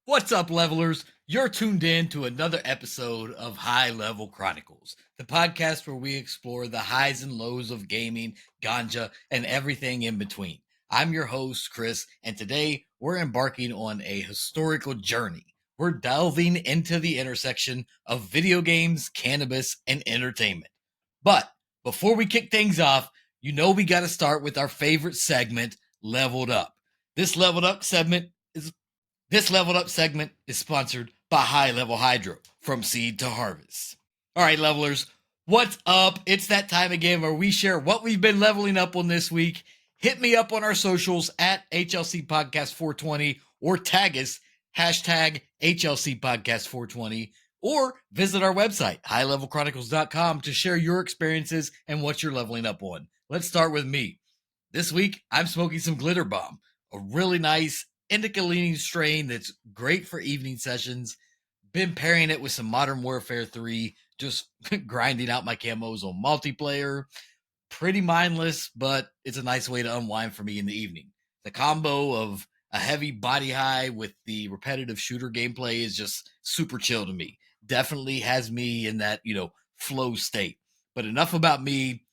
What's up, levelers? You're tuned in to another episode of High Level Chronicles, the podcast where we explore the highs and lows of gaming, ganja, and everything in between. I'm your host, Chris, and today we're embarking on a historical journey. We're delving into the intersection of video games, cannabis, and entertainment. But before we kick things off, we got to start with our favorite segment, Leveled Up. This Leveled Up segment is sponsored by High Level Hydro, from seed to harvest. All right, levelers, what's up? It's that time again where we share what we've been leveling up on this week. Hit me up on our socials at HLC Podcast 420 or tag us hashtag HLC Podcast 420 or visit our website, highlevelchronicles.com, to share your experiences and what you're leveling up on. Let's start with me. This week, I'm smoking some Glitter Bomb, a really nice indica-leaning strain that's great for evening sessions. Been pairing it with some Modern Warfare 3, just grinding out my camos on multiplayer. Pretty mindless, but it's a nice way to unwind for me in the evening. The combo of a heavy body high with the repetitive shooter gameplay is just super chill to me. Definitely has me in that, flow state. But enough about me.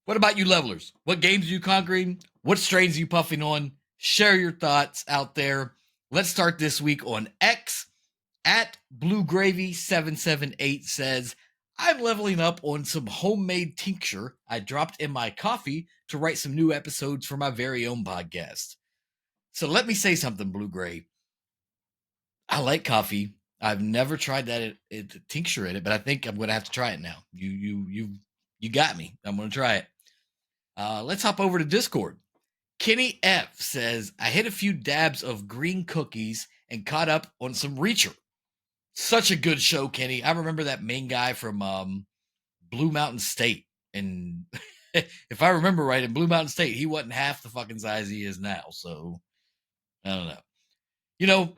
What about you, levelers? What games are you conquering? What strains are you puffing on? Share your thoughts out there. Let's start this week on X. At BlueGravy778 says, I'm leveling up on some homemade tincture I dropped in my coffee to write some new episodes for my very own podcast. So let me say something, Blue Gray. I like coffee. I've never tried that tincture in it, but I think I'm going to have to try it now. You got me. I'm going to try it. Let's hop over to Discord. Kenny F says, I hit a few dabs of green cookies and caught up on some Reacher. Such a good show, Kenny. I remember that main guy from Blue Mountain State. And if I remember right, in Blue Mountain State, he wasn't half the fucking size he is now. So, I don't know.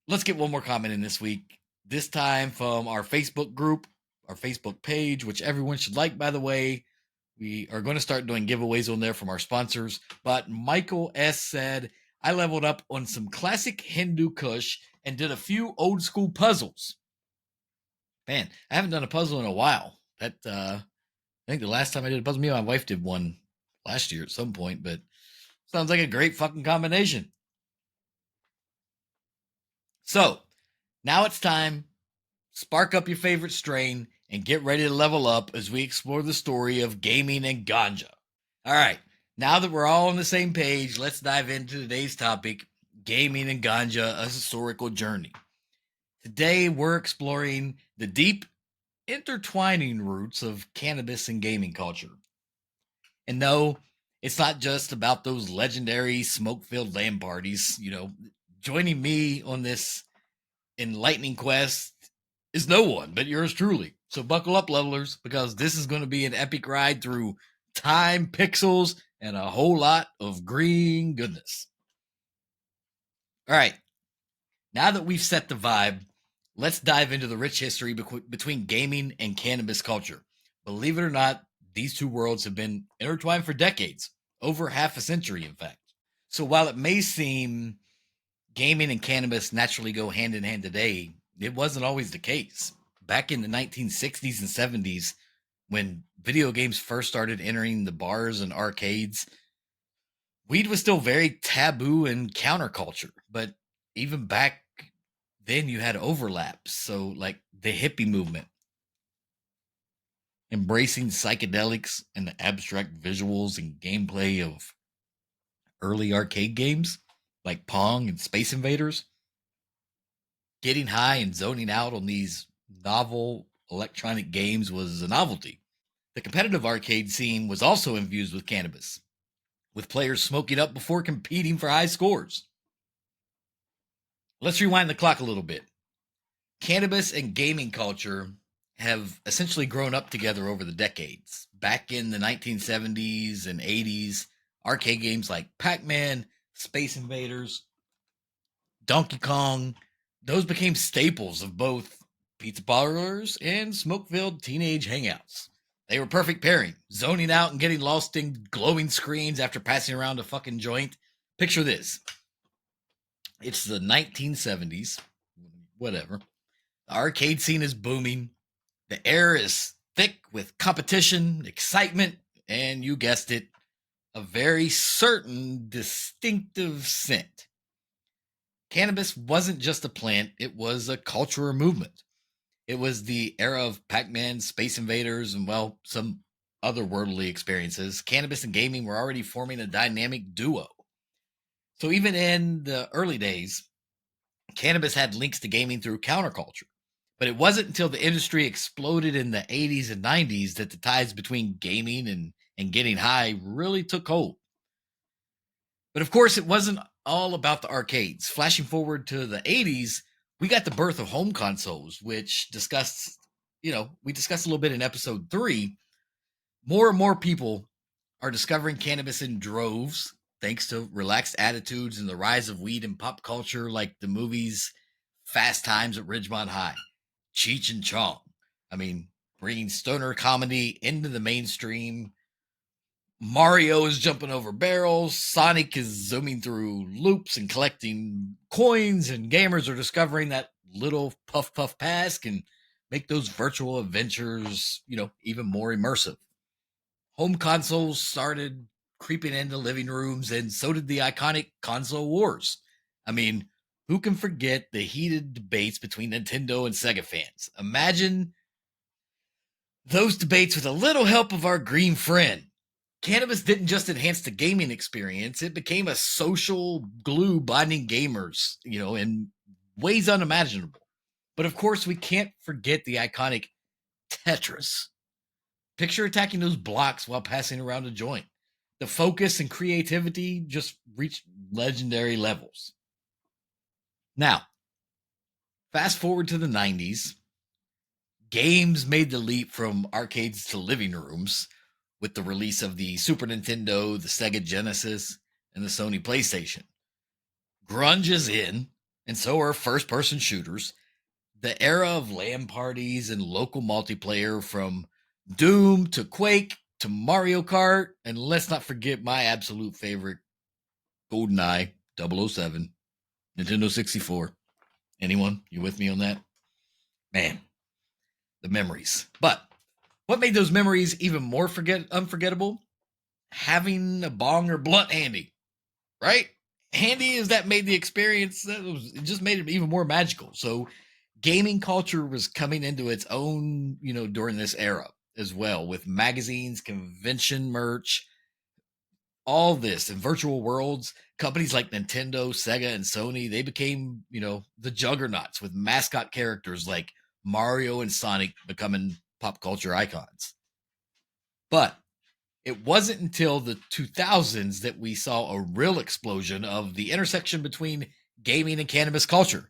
Let's get one more comment in this week. This time from our Facebook group, our Facebook page, which everyone should like, by the way. We are going to start doing giveaways on there from our sponsors. But Michael S. said, I leveled up on some classic Hindu Kush and did a few old school puzzles. Man, I haven't done a puzzle in a while. I think the last time I did a puzzle, me and my wife did one last year at some point, but sounds like a great fucking combination. So, now it's time. Spark up your favorite strain and get ready to level up as we explore the story of gaming and ganja. All right, now that we're all on the same page, let's dive into today's topic, gaming and ganja, a historical journey. Today, we're exploring the deep, intertwining roots of cannabis and gaming culture. And no, it's not just about those legendary smoke-filled LAN parties. Joining me on this enlightening quest is no one but yours truly. So buckle up, levelers, because this is going to be an epic ride through time, pixels, and a whole lot of green goodness. All right, now that we've set the vibe, let's dive into the rich history between gaming and cannabis culture. Believe it or not, these two worlds have been intertwined for decades, over half a century, in fact. So while it may seem gaming and cannabis naturally go hand in hand today, it wasn't always the case. Back in the 1960s and 70s, when video games first started entering the bars and arcades, weed was still very taboo and counterculture. But even back then, you had overlaps. So, like the hippie movement, embracing psychedelics and the abstract visuals and gameplay of early arcade games like Pong and Space Invaders. Getting high and zoning out on these novel electronic games was a novelty. The competitive arcade scene was also infused with cannabis, with players smoking up before competing for high scores. Let's rewind the clock a little bit. Cannabis and gaming culture have essentially grown up together over the decades. Back in the 1970s and 80s, arcade games like Pac-Man, Space Invaders, Donkey Kong, those became staples of both pizza parlors and smoke-filled teenage hangouts. They were perfect pairing, zoning out and getting lost in glowing screens after passing around a fucking joint. Picture this. It's the 1970s, whatever. The arcade scene is booming. The air is thick with competition, excitement, and you guessed it, a very certain distinctive scent. Cannabis wasn't just a plant, it was a cultural movement. It was the era of Pac Man, Space Invaders, and, well, some otherworldly experiences. Cannabis and gaming were already forming a dynamic duo. So even in the early days, cannabis had links to gaming through counterculture. But it wasn't until the industry exploded in the 80s and 90s that the ties between gaming and getting high really took hold. But of course, it wasn't all about the arcades. Flashing forward to the 80s, we got the birth of home consoles, which we discussed a little bit in episode 3. More and more people are discovering cannabis in droves thanks to relaxed attitudes and the rise of weed in pop culture, like the movies Fast Times at Ridgemont High, Cheech and Chong. I mean, bringing stoner comedy into the mainstream. Mario is jumping over barrels. Sonic is zooming through loops and collecting coins, and gamers are discovering that little puff puff pass can make those virtual adventures, even more immersive. Home consoles started creeping into living rooms, and so did the iconic console wars. I mean, who can forget the heated debates between Nintendo and Sega fans? Imagine those debates with a little help of our green friend. Cannabis didn't just enhance the gaming experience, it became a social glue binding gamers, in ways unimaginable. But of course, we can't forget the iconic Tetris. Picture attacking those blocks while passing around a joint. The focus and creativity just reached legendary levels. Now, fast forward to the 90s, games made the leap from arcades to living rooms with the release of the Super Nintendo, the Sega Genesis, and the Sony PlayStation. Grunge is in, and so are first person shooters. The era of LAN parties and local multiplayer, from Doom to Quake to Mario Kart, and let's not forget my absolute favorite, GoldenEye 007, Nintendo 64. Anyone? You with me on that? Man, the memories. But what made those memories even more unforgettable? Having a bong or blunt handy, right? Handy as that made the experience, it just made it even more magical. So gaming culture was coming into its own, during this era as well, with magazines, convention merch, all this in virtual worlds. Companies like Nintendo, Sega, and Sony, they became, the juggernauts with mascot characters like Mario and Sonic becoming pop culture icons. But it wasn't until the 2000s that we saw a real explosion of the intersection between gaming and cannabis culture.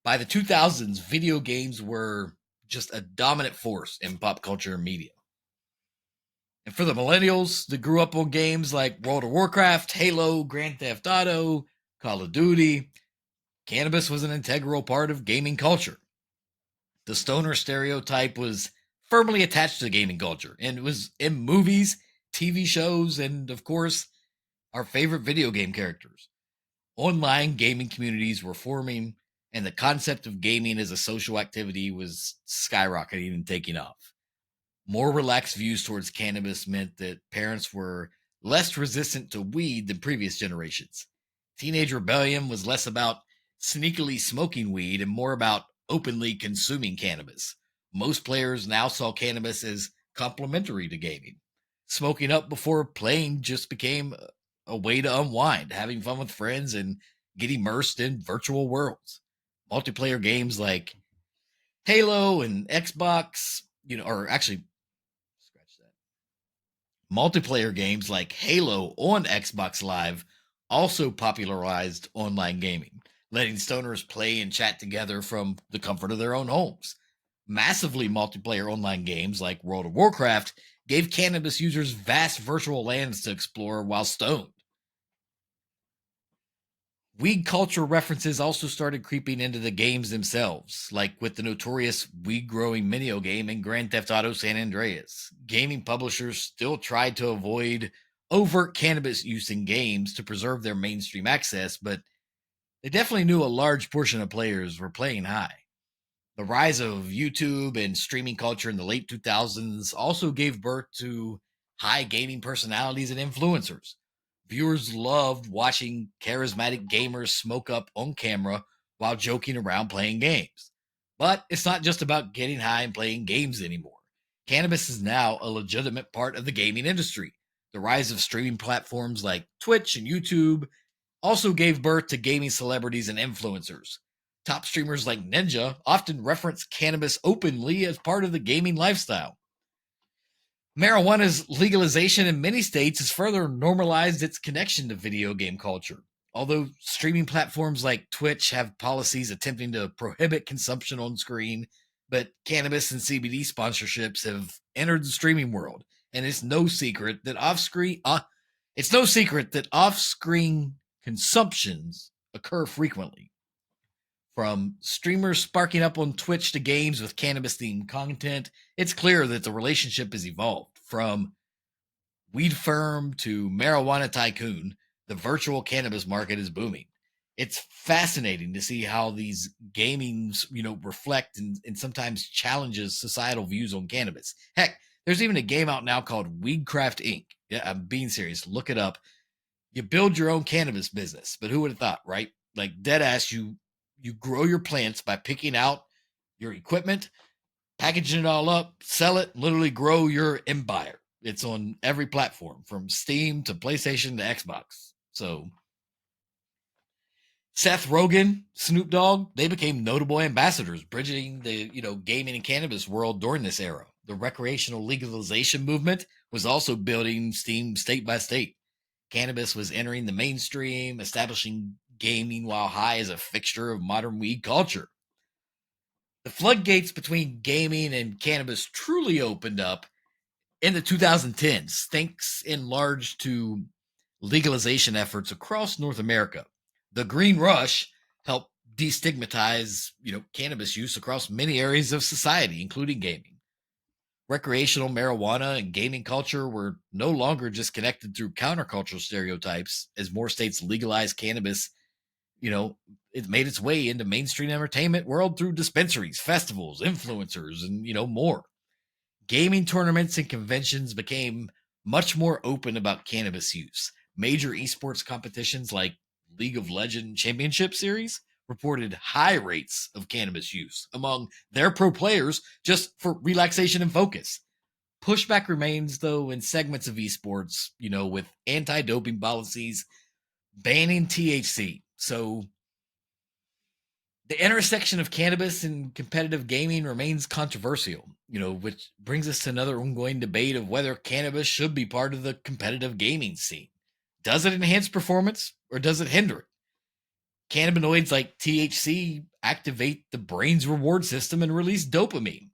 By the 2000s, video games were just a dominant force in pop culture and media. And for the millennials that grew up on games like World of Warcraft, Halo, Grand Theft Auto, Call of Duty, cannabis was an integral part of gaming culture. The stoner stereotype was firmly attached to gaming culture, and it was in movies, TV shows, and of course, our favorite video game characters. Online gaming communities were forming, and the concept of gaming as a social activity was skyrocketing and taking off. More relaxed views towards cannabis meant that parents were less resistant to weed than previous generations. Teenage rebellion was less about sneakily smoking weed and more about openly consuming cannabis. Most players now saw cannabis as complementary to gaming. Smoking up before playing just became a way to unwind, having fun with friends, and get immersed in virtual worlds. Multiplayer games like Halo and Xbox, or actually, scratch that. Multiplayer games like Halo on Xbox Live also popularized online gaming, letting stoners play and chat together from the comfort of their own homes. Massively multiplayer online games like World of Warcraft gave cannabis users vast virtual lands to explore while stoned. Weed culture references also started creeping into the games themselves, like with the notorious weed growing minio game in Grand Theft Auto San Andreas. Gaming publishers still tried to avoid overt cannabis use in games to preserve their mainstream access, but They definitely knew a large portion of players were playing high. The rise of YouTube and streaming culture in the late 2000s also gave birth to high gaming personalities and influencers. Viewers loved watching charismatic gamers smoke up on camera while joking around playing games. But it's not just about getting high and playing games anymore. Cannabis is now a legitimate part of the gaming industry. The rise of streaming platforms like Twitch and YouTube also gave birth to gaming celebrities and influencers. Top streamers like Ninja often reference cannabis openly as part of the gaming lifestyle. Marijuana's legalization in many states has further normalized its connection to video game culture. Although streaming platforms like Twitch have policies attempting to prohibit consumption on screen, but cannabis and CBD sponsorships have entered the streaming world, and it's no secret that off-screen consumptions occur frequently. From streamers sparking up on Twitch to games with cannabis themed content, it's clear that the relationship has evolved. From weed firm to marijuana tycoon, the virtual cannabis market is booming. It's fascinating to see how these gamings, reflect and sometimes challenges societal views on cannabis. Heck, there's even a game out now called Weedcraft Inc. Yeah, I'm being serious. Look it up. You build your own cannabis business, but who would have thought, right? Like dead ass, you grow your plants by picking out your equipment, packaging it all up, sell it, literally grow your empire. It's on every platform from Steam to PlayStation to Xbox. So Seth Rogen, Snoop Dogg, they became notable ambassadors, bridging the gaming and cannabis world during this era. The recreational legalization movement was also building steam state by state. Cannabis was entering the mainstream, establishing gaming while high as a fixture of modern weed culture. The floodgates between gaming and cannabis truly opened up in the 2010s, thanks in large to legalization efforts across North America. The Green Rush helped destigmatize, cannabis use across many areas of society, including gaming. Recreational marijuana and gaming culture were no longer just connected through countercultural stereotypes as more states legalized cannabis. It made its way into mainstream entertainment world through dispensaries, festivals, influencers, and more. Gaming tournaments and conventions became much more open about cannabis use. Major esports competitions like League of Legends Championship Series reported high rates of cannabis use among their pro players just for relaxation and focus. Pushback remains, though, in segments of esports, with anti doping policies banning THC. So the intersection of cannabis and competitive gaming remains controversial, which brings us to another ongoing debate of whether cannabis should be part of the competitive gaming scene. Does it enhance performance or does it hinder it? Cannabinoids like THC activate the brain's reward system and release dopamine.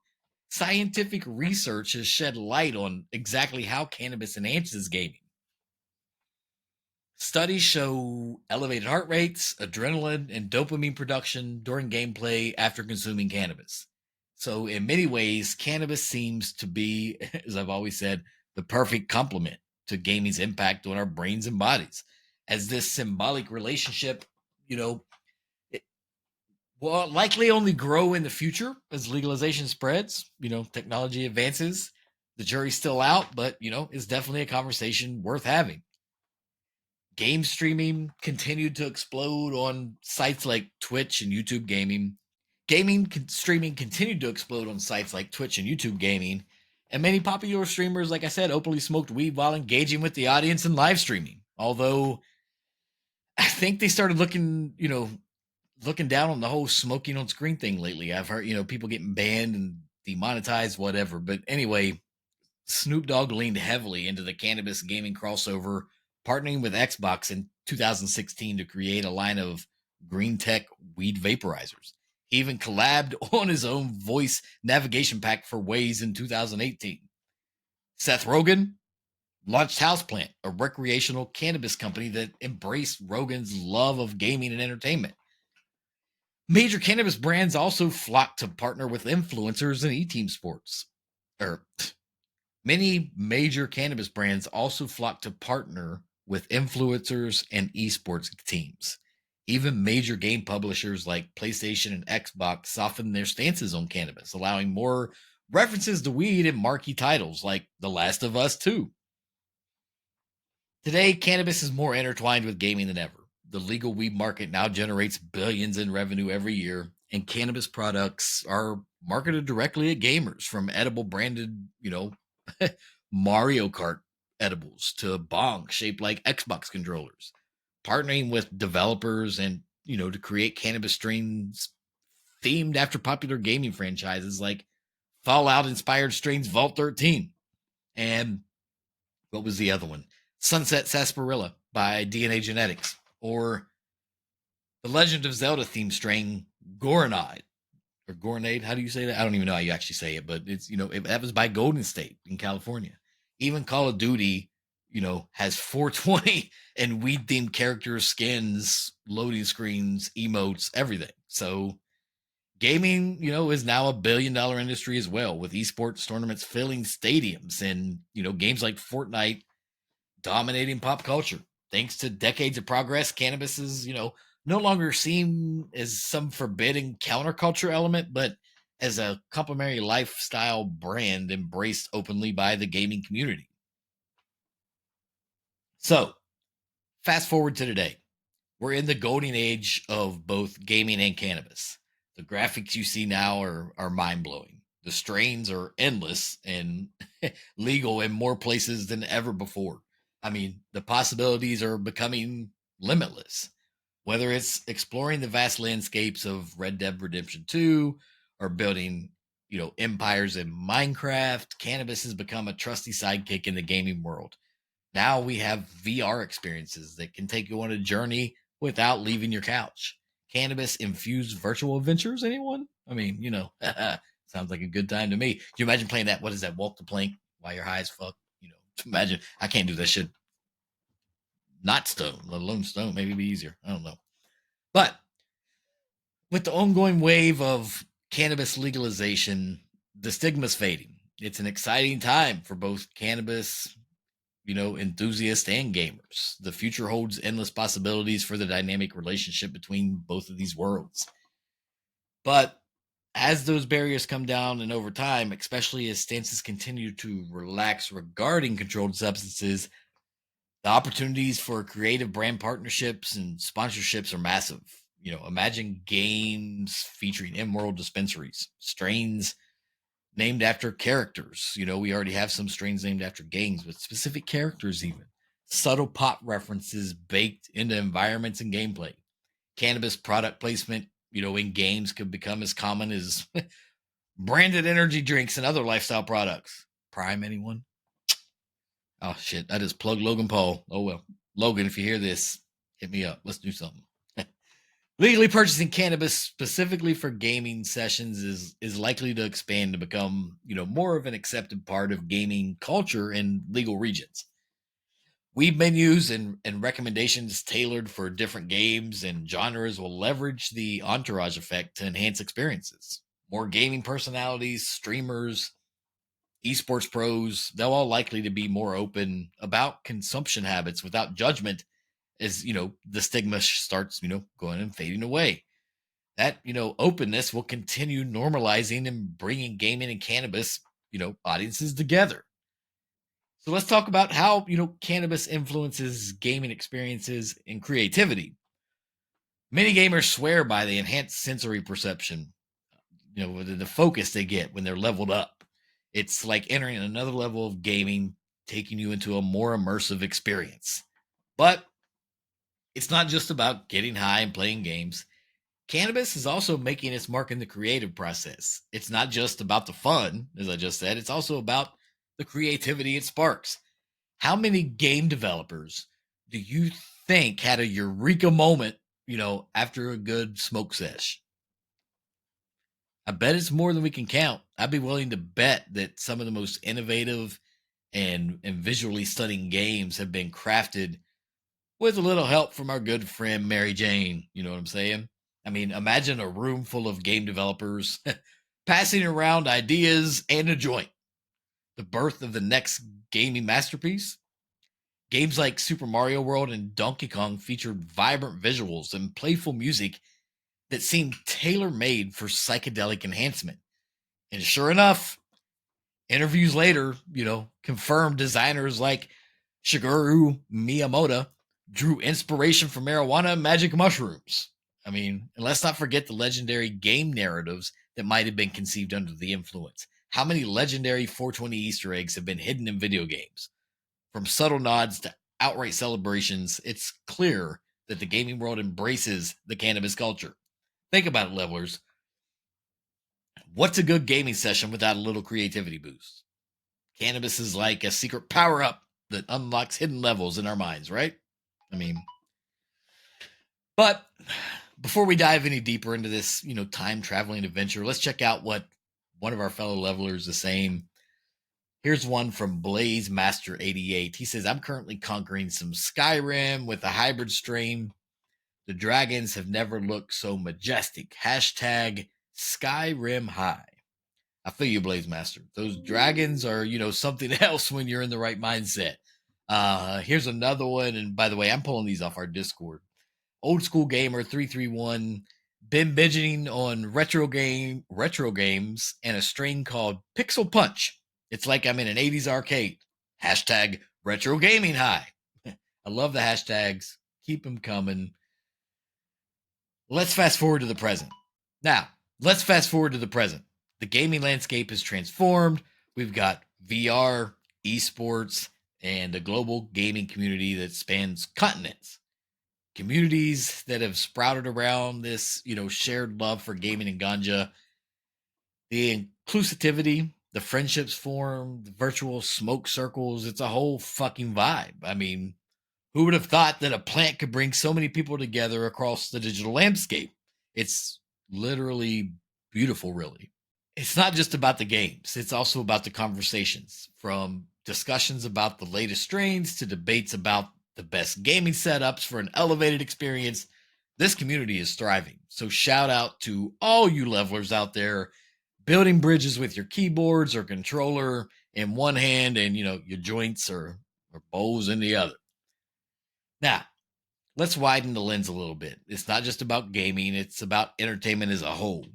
Scientific research has shed light on exactly how cannabis enhances gaming. Studies show elevated heart rates, adrenaline, and dopamine production during gameplay after consuming cannabis. So, in many ways, cannabis seems to be, as I've always said, the perfect complement to gaming's impact on our brains and bodies. As this symbolic relationship, it will likely only grow in the future as legalization spreads, technology advances. The jury's still out, but, it's definitely a conversation worth having. Game streaming continued to explode on sites like Twitch and YouTube gaming. Streaming continued to explode on sites like Twitch and YouTube gaming. And many popular streamers, like I said, openly smoked weed while engaging with the audience in live streaming. Although I think they started looking down on the whole smoking on screen thing lately. I've heard, people getting banned and demonetized, whatever. But anyway, Snoop Dogg leaned heavily into the cannabis gaming crossover, partnering with Xbox in 2016 to create a line of green tech weed vaporizers. He even collabed on his own voice navigation pack for Waze in 2018. Seth Rogen launched Houseplant, a recreational cannabis company that embraced Rogen's love of gaming and entertainment. Major cannabis brands also flocked to partner with influencers in e-team sports. Many major cannabis brands also flock to partner with influencers and esports teams. Even major game publishers like PlayStation and Xbox softened their stances on cannabis, allowing more references to weed in marquee titles like The Last of Us 2. Today, cannabis is more intertwined with gaming than ever. The legal weed market now generates billions in revenue every year, and cannabis products are marketed directly at gamers, from edible branded, Mario Kart edibles to bong shaped like Xbox controllers. Partnering with developers and, to create cannabis strains themed after popular gaming franchises like Fallout inspired strains Vault 13. And what was the other one? Sunset Sarsaparilla by DNA Genetics, or the Legend of Zelda themed strain Goronade or Goronade. How do you say that? I don't even know how you actually say it, but it's that was by Golden State in California. Even Call of Duty, has 420 and weed themed characters, skins, loading screens, emotes, everything. So gaming, is now $1 billion industry as well, with esports tournaments filling stadiums and, games like Fortnite dominating pop culture. Thanks to decades of progress, cannabis is, no longer seen as some forbidden counterculture element, but as a complementary lifestyle brand embraced openly by the gaming community. So, fast forward to today. We're in the golden age of both gaming and cannabis. The graphics you see now are mind blowing. The strains are endless and legal in more places than ever before. I mean, the possibilities are becoming limitless. Whether it's exploring the vast landscapes of Red Dead Redemption 2 or building, empires in Minecraft, cannabis has become a trusty sidekick in the gaming world. Now we have VR experiences that can take you on a journey without leaving your couch. Cannabis infused virtual adventures, anyone? I mean, sounds like a good time to me. Can you imagine playing that? What is that? Walk the plank while you're high as fuck? Imagine. I can't do that shit. Not stone, let alone stone. Maybe it'd be easier. I don't know. But with the ongoing wave of cannabis legalization, the stigma's fading. It's an exciting time for both cannabis, enthusiasts and gamers. The future holds endless possibilities for the dynamic relationship between both of these worlds. But as those barriers come down and over time, especially as stances continue to relax regarding controlled substances, the opportunities for creative brand partnerships and sponsorships are massive. Imagine games featuring in-world dispensaries, strains named after characters. We already have some strains named after games with specific characters, even subtle pop references baked into environments and gameplay. Cannabis product placement, in games could become as common as branded energy drinks and other lifestyle products. Prime, anyone? Oh shit, I just plugged Logan Paul. Oh well. Logan, if you hear this, hit me up. Let's do something. Legally purchasing cannabis specifically for gaming sessions is likely to expand to become, more of an accepted part of gaming culture in legal regions. Weed menus and recommendations tailored for different games and genres will leverage the entourage effect to enhance experiences. More gaming personalities, streamers, esports pros, they'll all likely to be more open about consumption habits without judgment as, the stigma starts, going and fading away. That, openness will continue normalizing and bringing gaming and cannabis, audiences together. So let's talk about how, cannabis influences gaming experiences and creativity. Many gamers swear by the enhanced sensory perception, the focus they get when they're leveled up. It's like entering another level of gaming, taking you into a more immersive experience. But it's not just about getting high and playing games. Cannabis is also making its mark in the creative process. It's not just about the fun, as I just said, it's also about the creativity it sparks. How many game developers do you think had a eureka moment, after a good smoke sesh? I bet it's more than we can count. I'd be willing to bet that some of the most innovative and visually stunning games have been crafted with a little help from our good friend Mary Jane. You know what I'm saying? I mean, imagine a room full of game developers passing around ideas and a joint. The birth of the next gaming masterpiece. Games like Super Mario World and Donkey Kong featured vibrant visuals and playful music that seemed tailor made for psychedelic enhancement. And sure enough, interviews later, confirmed designers like Shigeru Miyamoto drew inspiration from marijuana and magic mushrooms. And let's not forget the legendary game narratives that might have been conceived under the influence. How many legendary 420 Easter eggs have been hidden in video games? From subtle nods to outright celebrations, it's clear that the gaming world embraces the cannabis culture. Think about it, levelers. What's a good gaming session without a little creativity boost? Cannabis is like a secret power up that unlocks hidden levels in our minds, right? But before we dive any deeper into this, time traveling adventure, let's check out what one of our fellow levelers is saying. Here's one from Blaze Master 88. He says, I'm currently conquering some Skyrim with a hybrid strain. The dragons have never looked so majestic. Hashtag Skyrim High. I feel you, Blaze Master. Those dragons are, something else when you're in the right mindset. Here's another one. And by the way, I'm pulling these off our Discord. Old School Gamer 331. Been binging on retro games and a strain called Pixel Punch. It's like I'm in an 80s arcade. Hashtag retro gaming high. I love the hashtags. Keep them coming. Let's fast forward to the present. Now, let's fast forward to the present. The gaming landscape has transformed. We've got VR, esports, and a global gaming community that spans continents. Communities that have sprouted around this, shared love for gaming and ganja. The inclusivity, the friendships formed, the virtual smoke circles, it's a whole fucking vibe. Who would have thought that a plant could bring so many people together across the digital landscape? It's literally beautiful, really. It's not just about the games. It's also about the conversations, from discussions about the latest strains to debates about the best gaming setups for an elevated experience. This community is thriving. So shout out to all you levelers out there building bridges with your keyboards or controller in one hand and, your joints or bowls in the other. Now, let's widen the lens a little bit. It's not just about gaming. It's about entertainment as a whole.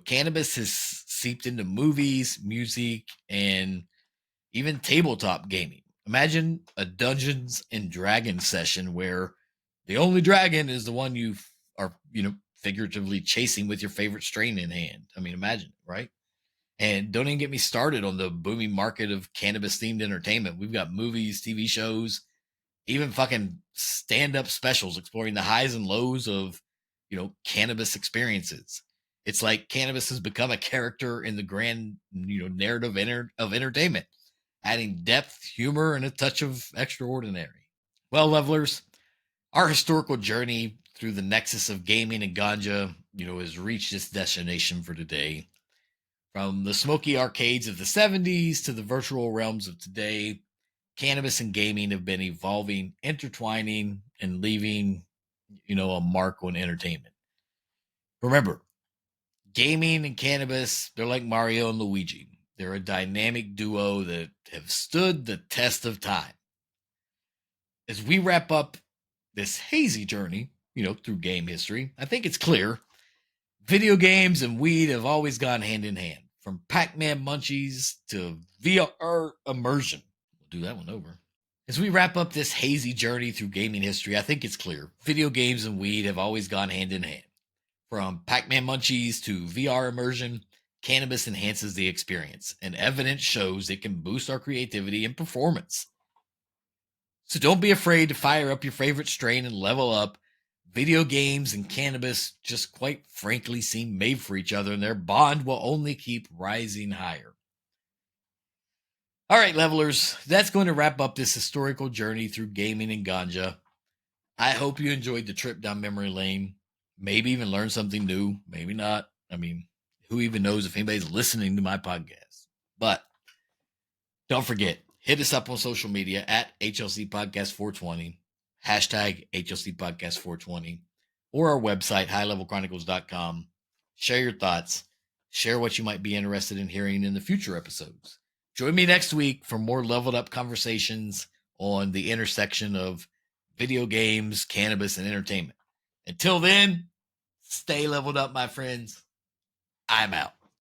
Cannabis has seeped into movies, music, and even tabletop gaming. Imagine a Dungeons and Dragons session where the only dragon is the one you are, figuratively chasing with your favorite strain in hand. Imagine, right? And don't even get me started on the booming market of cannabis themed entertainment. We've got movies, TV shows, even fucking stand-up specials exploring the highs and lows of, cannabis experiences. It's like cannabis has become a character in the grand, narrative of entertainment, adding depth, humor, and a touch of extraordinary. Well, levelers, our historical journey through the nexus of gaming and ganja, has reached its destination for today. From the smoky arcades of the 70s to the virtual realms of today, cannabis and gaming have been evolving, intertwining, and leaving, a mark on entertainment. Remember, gaming and cannabis, they're like Mario and Luigi. They're a dynamic duo that have stood the test of time. As we wrap up this hazy journey, through game history, I think it's clear video games and weed have always gone hand in hand. From Pac-Man munchies to VR immersion. We'll do that one over. As we wrap up this hazy journey through gaming history, I think it's clear video games and weed have always gone hand in hand. From Pac-Man munchies to VR immersion, cannabis enhances the experience, and evidence shows it can boost our creativity and performance. So don't be afraid to fire up your favorite strain and level up. Video games and cannabis just quite frankly seem made for each other, and their bond will only keep rising higher. All right, levelers, that's going to wrap up this historical journey through gaming and ganja. I hope you enjoyed the trip down memory lane. Maybe even learned something new. Maybe not. Who even knows if anybody's listening to my podcast? But don't forget, hit us up on social media at HLC Podcast 420, hashtag HLC Podcast 420, or our website, highlevelchronicles.com. Share your thoughts. Share what you might be interested in hearing in the future episodes. Join me next week for more leveled up conversations on the intersection of video games, cannabis, and entertainment. Until then, stay leveled up, my friends. I'm out.